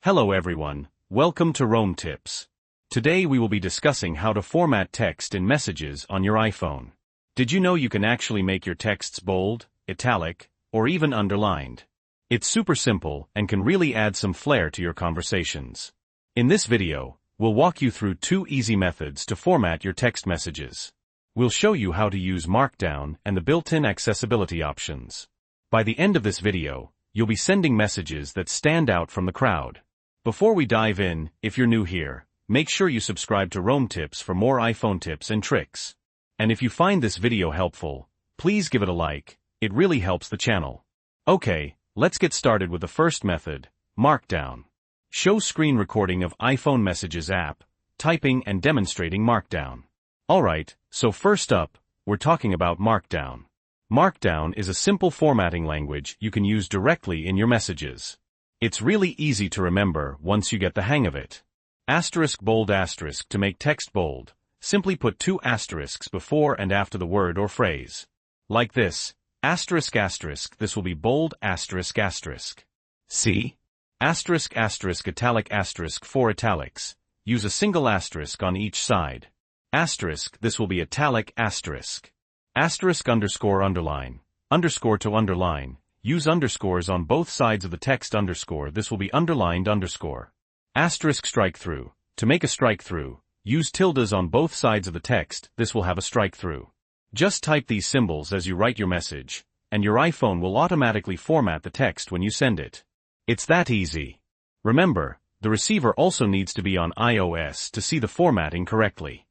Hello everyone, welcome to Rome Tips. Today we will be discussing how to format text in messages on your iPhone. Did you know you can actually make your texts bold, italic, or even underlined? It's super simple and can really add some flair to your conversations. In this video, we'll walk you through 2 easy methods to format your text messages. We'll show you how to use Markdown and the built-in accessibility options. By the end of this video, you'll be sending messages that stand out from the crowd. Before we dive in, if you're new here, make sure you subscribe to Rome Tips for more iPhone tips and tricks. And if you find this video helpful, please give it a like, it really helps the channel. Okay, let's get started with the first method, Markdown. Show screen recording of iPhone Messages app, typing and demonstrating Markdown. Alright, so first up, we're talking about Markdown. Markdown is a simple formatting language you can use directly in your messages. It's really easy to remember once you get the hang of it. Asterisk bold asterisk to make text bold. Simply put 2 asterisks before and after the word or phrase. Like this, asterisk asterisk, this will be bold asterisk asterisk. See? Asterisk asterisk italic asterisk for italics. Use a single asterisk on each side. Asterisk, this will be italic asterisk. Asterisk underscore underline. Underscore to underline. Use underscores on both sides of the text underscore, this will be underlined underscore. Asterisk strike through. To make a strike through, use tildes on both sides of the text, this will have a strike through. Just type these symbols as you write your message, and your iPhone will automatically format the text when you send it. It's that easy. Remember, the receiver also needs to be on iOS to see the formatting correctly.